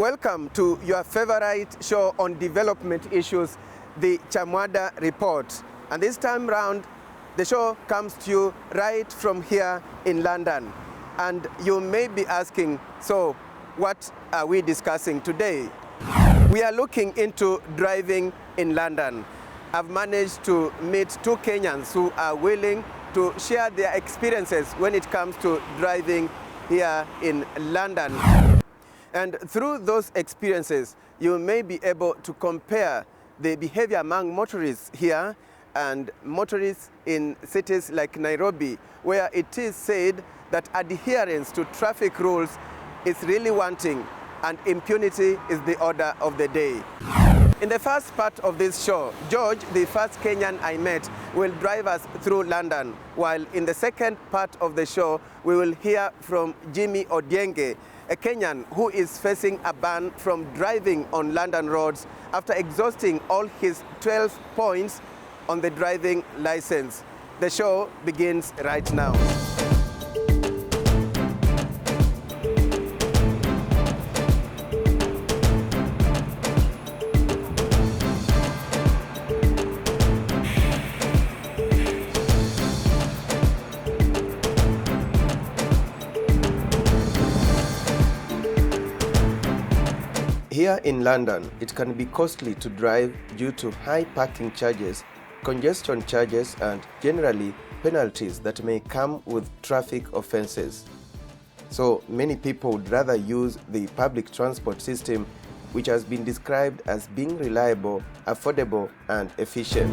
Welcome to your favorite show on development issues, the Chamwada Report. And this time round, the show comes to you right from here in London. And you may be asking, so what are we discussing today? We are looking into driving in London. I've managed to meet two Kenyans who are willing to share their experiences when it comes to driving here in London. And through those experiences, you may be able to compare the behavior among motorists here and motorists in cities like Nairobi, where it is said that adherence to traffic rules is really wanting and impunity is the order of the day. In the first part of this show, George, the first Kenyan I met, will drive us through London, while in the second part of the show, we will hear from Jimmy Odienge, a Kenyan who is facing a ban from driving on London roads after exhausting all his 12 points on the driving license. The show begins right now. Here in London, it can be costly to drive due to high parking charges, congestion charges, and generally penalties that may come with traffic offenses. So many people would rather use the public transport system, which has been described as being reliable, affordable, and efficient.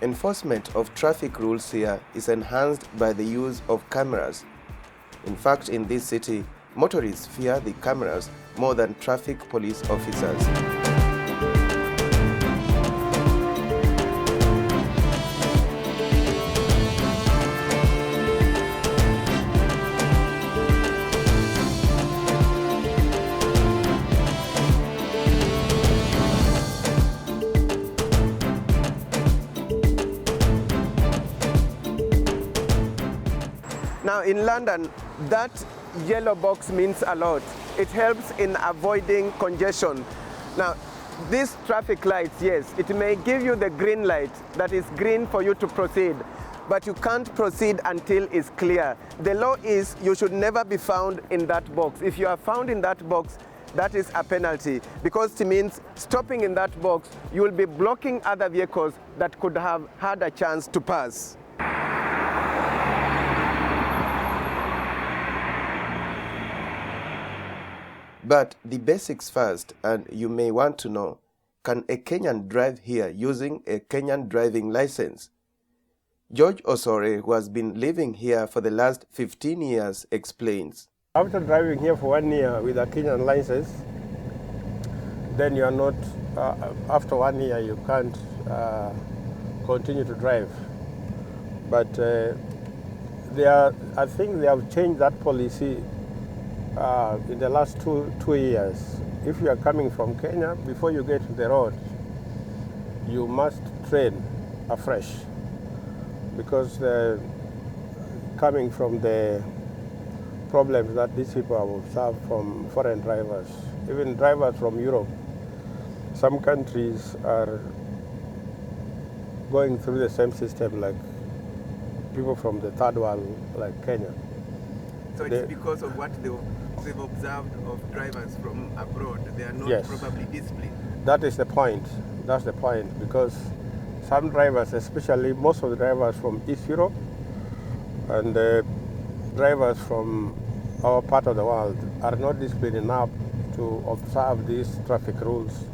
Enforcement of traffic rules here is enhanced by the use of cameras. In fact, in this city, motorists fear the cameras more than traffic police officers. Now in London, that yellow box means a lot. It helps in avoiding congestion. Now, these traffic lights, yes, it may give you the green light, that is green for you to proceed, but you can't proceed until it's clear. The law is you should never be found in that box. If you are found in that box, that is a penalty, because it means stopping in that box, you will be blocking other vehicles that could have had a chance to pass. But the basics first, and you may want to know, can a Kenyan drive here using a Kenyan driving license? George Osore, who has been living here for the last 15 years, explains. After driving here for 1 year with a Kenyan license, then you are not, after 1 year you can't continue to drive. But I think they have changed that policy in the last two years. If you are coming from Kenya, before you get to the road, you must train afresh, because coming from the problems that these people have observed from foreign drivers, even drivers from Europe, some countries are going through the same system like people from the third world, like Kenya. So it's because of what they've observed of drivers from abroad. They are not probably disciplined. That is the point. That's the point, because some drivers, especially most of the drivers from East Europe and drivers from our part of the world, are not disciplined enough to observe these traffic rules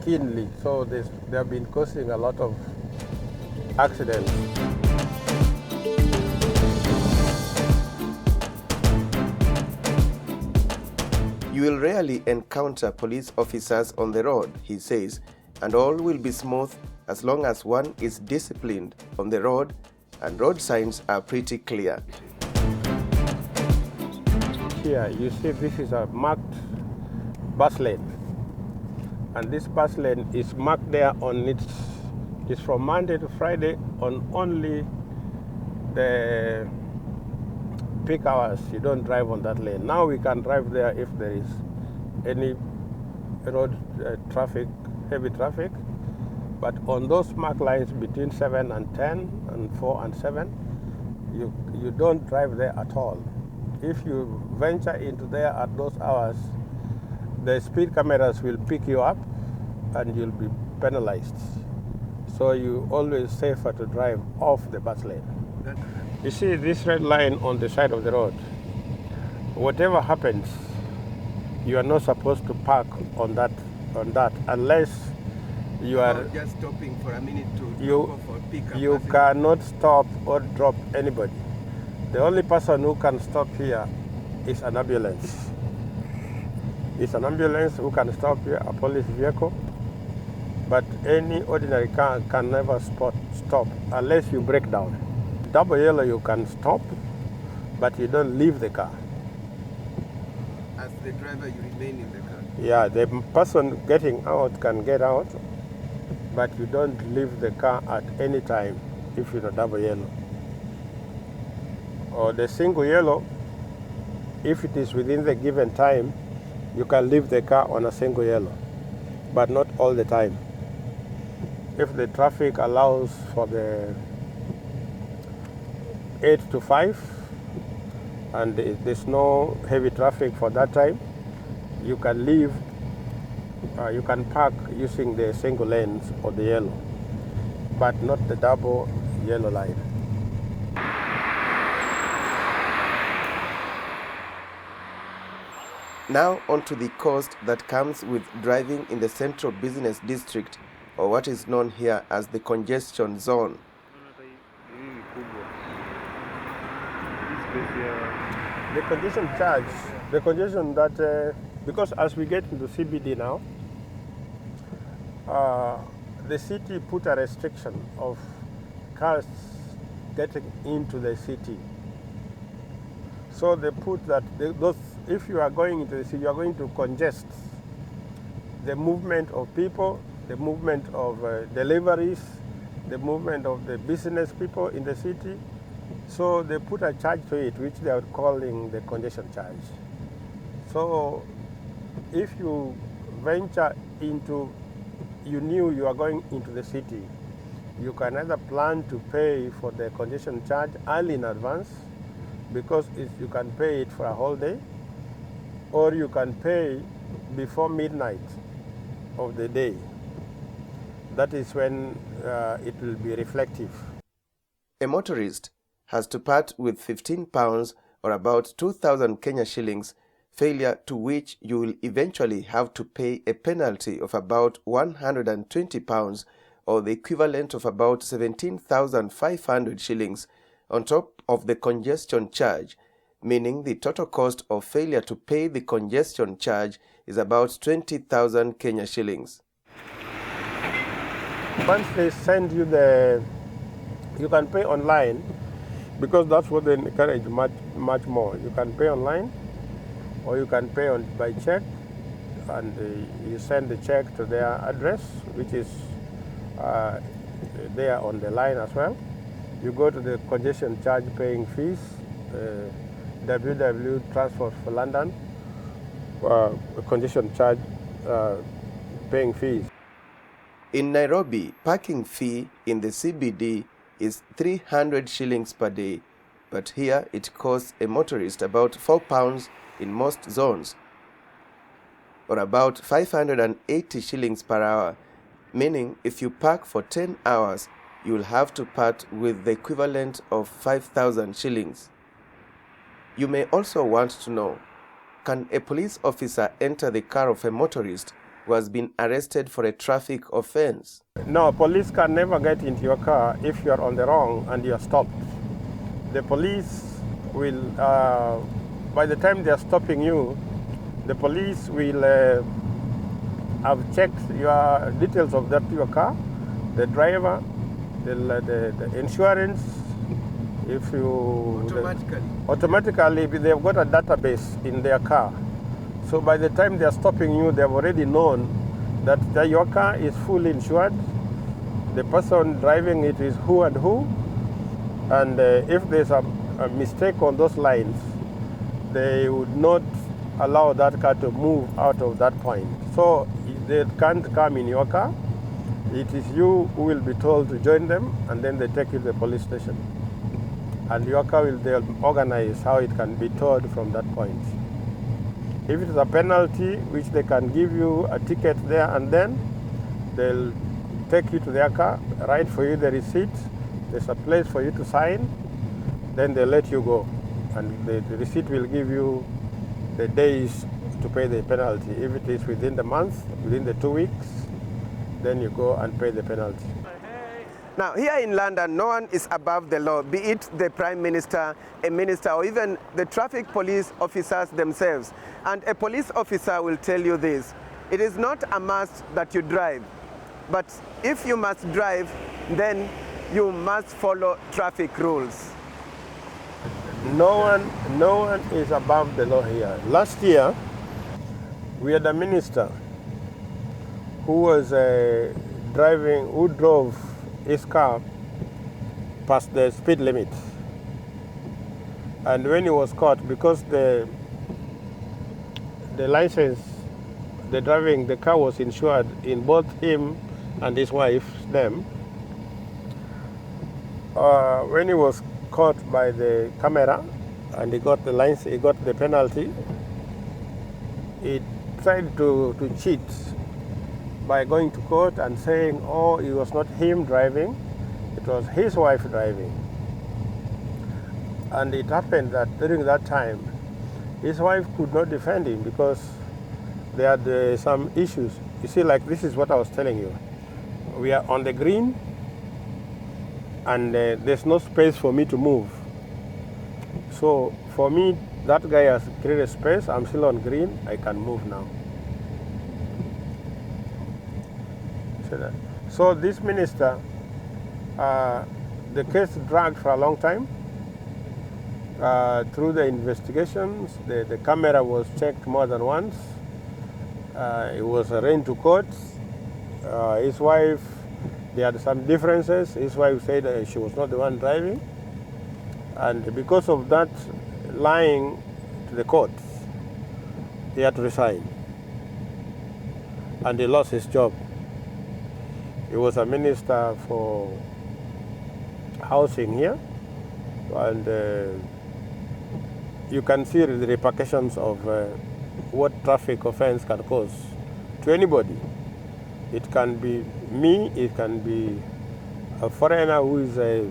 keenly. So they have been causing a lot of accidents. You will rarely encounter police officers on the road, he says, and all will be smooth as long as one is disciplined on the road and road signs are pretty clear. Here you see this is a marked bus lane, and this bus lane is marked there on it's from Monday to Friday on only the peak hours, you don't drive on that lane. Now we can drive there if there is any road traffic, heavy traffic. But on those marked lines between 7 and 10 and 4 and 7, you don't drive there at all. If you venture into there at those hours, the speed cameras will pick you up and you'll be penalized. So you always safer to drive off the bus lane. You see this red line on the side of the road. Whatever happens, you are not supposed to park on that unless you are just stopping for a minute to you, for pick up. You cannot stop or drop anybody. The only person who can stop here is an ambulance. It's an ambulance who can stop here, a police vehicle. But any ordinary car can never stop unless you break down. Double yellow you can stop, but you don't leave the car. As the driver, you remain in the car. Yeah, the person getting out can get out, but you don't leave the car at any time if you're double yellow. Or the single yellow, if it is within the given time, you can leave the car on a single yellow, but not all the time. If the traffic allows for the 8 to 5, and there's no heavy traffic for that time, you can leave, you can park using the single lanes or the yellow, but not the double yellow line. Now onto the cost that comes with driving in the central business district, or what is known here as the congestion zone. The congestion charge, the congestion that, because as we get into CBD now, the city put a restriction of cars getting into the city. So they put that if you are going into the city, you are going to congest the movement of people, the movement of deliveries, the movement of the business people in the city. So they put a charge to it, which they are calling the congestion charge. So if you venture into, you knew you are going into the city, you can either plan to pay for the congestion charge early in advance, because you can pay it for a whole day, or you can pay before midnight of the day. That is when it will be reflective. A motorist has to part with £15 or about 2,000 Kenya shillings, failure to which you will eventually have to pay a penalty of about £120 or the equivalent of about 17,500 shillings on top of the congestion charge, meaning the total cost of failure to pay the congestion charge is about 20,000 Kenya shillings. Once they send you you can pay online, because that's what they encourage much more. You can pay online, or you can pay by check, and you send the check to their address, which is there on the line as well. You go to the congestion charge paying fees, www Transport for London, congestion charge paying fees. In Nairobi, parking fee in the CBD is 300 shillings per day, but here it costs a motorist about £4 in most zones, or about 580 shillings per hour, meaning if you park for 10 hours, you will have to part with the equivalent of 5,000 shillings. You may also want to know, can a police officer enter the car of a motorist who has been arrested for a traffic offense? No, police can never get into your car if you are on the wrong and you are stopped. The police will, by the time they are stopping you, the police will have checked your details of your car, the driver, the insurance. If you automatically they've got a database in their car. So by the time they are stopping you, they have already known that your car is fully insured, the person driving it is who and who, and if there's a mistake on those lines, they would not allow that car to move out of that point. So they can't come in your car. It is you who will be told to join them, and then they take you to the police station. And your car they'll organize how it can be towed from that point. If it is a penalty, which they can give you a ticket there and then, they'll take you to their car, write for you the receipt, there's a place for you to sign, then they let you go. And the receipt will give you the days to pay the penalty. If it is within the month, within the 2 weeks, then you go and pay the penalty. Now, here in London, no one is above the law, be it the Prime Minister, a minister, or even the traffic police officers themselves. And a police officer will tell you this: it is not a must that you drive, but if you must drive, then you must follow traffic rules. No one is above the law here. Last year, we had a minister who was who drove his car past the speed limit. And when he was caught, because the license, the car was insured in both him and his wife's name. When he was caught by the camera and he got the license, he got the penalty, he tried to cheat by going to court and saying, oh, it was not him driving, it was his wife driving. And it happened that during that time, his wife could not defend him because they had some issues. You see, like this is what I was telling you. We are on the green and there's no space for me to move. So for me, that guy has created space, I'm still on green, I can move now. So this minister, the case dragged for a long time. Through the investigations, the camera was checked more than once. It was arraigned to court. His wife, they had some differences. His wife said she was not the one driving. And because of that lying to the court, he had to resign. And he lost his job. He was a minister for housing here, and you can see the repercussions of what traffic offense can cause to anybody. It can be me, it can be a foreigner who is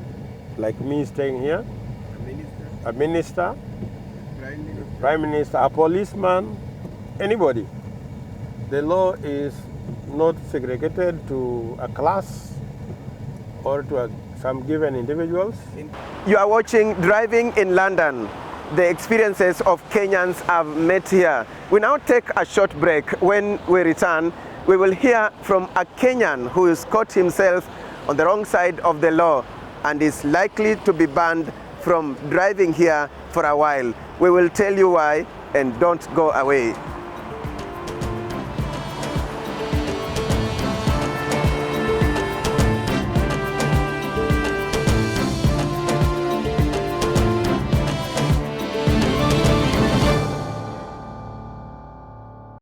like me staying here, a minister, prime minister, a policeman, anybody. The law is not segregated to a class or to some given individuals. You are watching Driving in London, the experiences of Kenyans have met here. We now take a short break. When we return, we will hear from a Kenyan who has caught himself on the wrong side of the law and is likely to be banned from driving here for a while. We will tell you why, and don't go away.